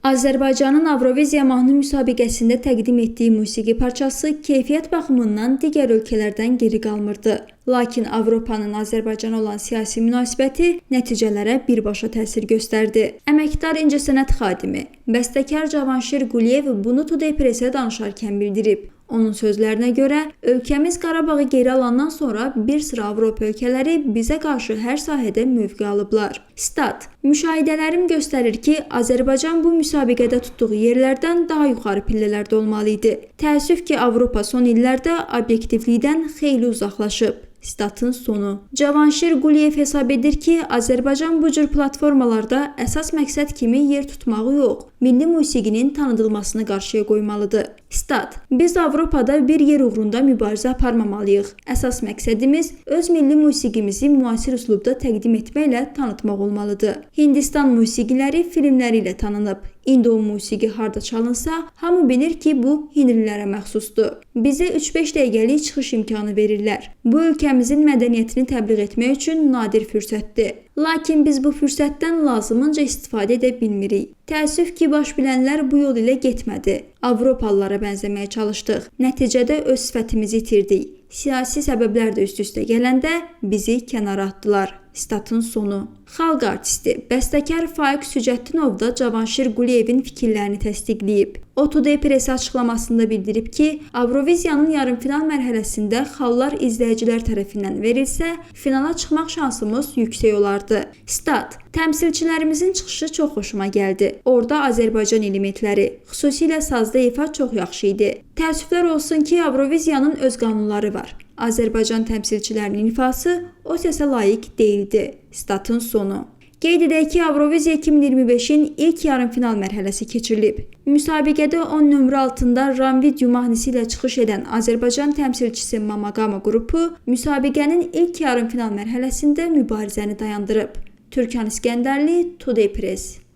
Azərbaycanın Avroviziya mahnı müsabiqəsində təqdim etdiyi musiqi parçası keyfiyyət baxımından digər ölkələrdən geri qalmırdı. Lakin Avropanın Azərbaycana olan siyasi münasibəti nəticələrə birbaşa təsir göstərdi. Əməkdar incəsənət xadimi, bəstəkar Cavanşir Quliyev bunu Today Press-ə danışarkən bildirib. Onun sözlərinə görə, ölkəmiz Qarabağı geri alandan sonra bir sıra Avropa ölkələri bizə qarşı hər sahədə mövqe alıblar. Stat: Müşahidələrim göstərir ki, Azərbaycan bu müsabiqədə tutduğu yerlərdən daha yuxarı pillələrdə olmalı idi. Təəssüf ki, Avropa son illərdə obyektivlikdən xeyli uzaqlaşıb. Statın sonu. Cavanşir Quliyev hesab edir ki, Azərbaycan bu cür platformalarda əsas məqsəd kimi yer tutmağı yox, milli musiqinin tanıdılmasını qarşıya qoymalıdır. Stat: Biz Avropada bir yer uğrunda mübarizə aparmamalıyıq. Əsas məqsədimiz öz milli musiqimizi müasir üslubda təqdim etməklə tanıtmaq olmalıdır. Hindistan musiqiləri filmləri ilə tanınıb. İndo musiqi harda çalınsa, hamı bilir ki, bu hindlilərə məxsusdur. Bizə 3-5 dəqiqəlik çıxış imkanı verirlər. Bu ölkəmizin mədəniyyətini təbliğ etmək üçün nadir fürsətdir. Lakin biz bu fürsətdən lazımınca istifadə edə bilmirik. Təəssüf ki, baş bilənlər bu yol ilə getmədi. Avropalılara bənzəməyə çalışdıq. Nəticədə öz sifətimizi itirdik. Siyasi səbəblər də üst-üstə gələndə bizi kənara atdılar. Statın sonu. Xalq artisti, bəstəkar Faiq Sücəddinov da Cavanşir Quliyevin fikirlərini təsdiqləyib. O Today Press açıqlamasında bildirib ki, Avroviziyanın yarımfinal mərhələsində xallar izləyicilər tərəfindən verilsə, finala çıxmaq şansımız yüksək olardı. Stat: Təmsilçilərimizin çıxışı çox xoşuma gəldi. Orada Azərbaycan elementləri, xüsusilə sazda ifa çox yaxşı idi. Təəssüflər olsun ki, Avroviziyanın öz qanunları var. Azərbaycan təmsilçilərinin ifası o səsə layiq deyildi. Statın sonu. Qeyd edək ki, Avroviziya 2025-in ilk yarımfinal mərhələsi keçirilib. Müsabiqədə 10 nömrə altında Ramvidyu mahnısı ilə çıxış edən Azərbaycan təmsilçisi Mamaqama qrupu müsabiqənin ilk yarımfinal mərhələsində mübarizəni dayandırıb. Türkan İskəndərli, Today Press.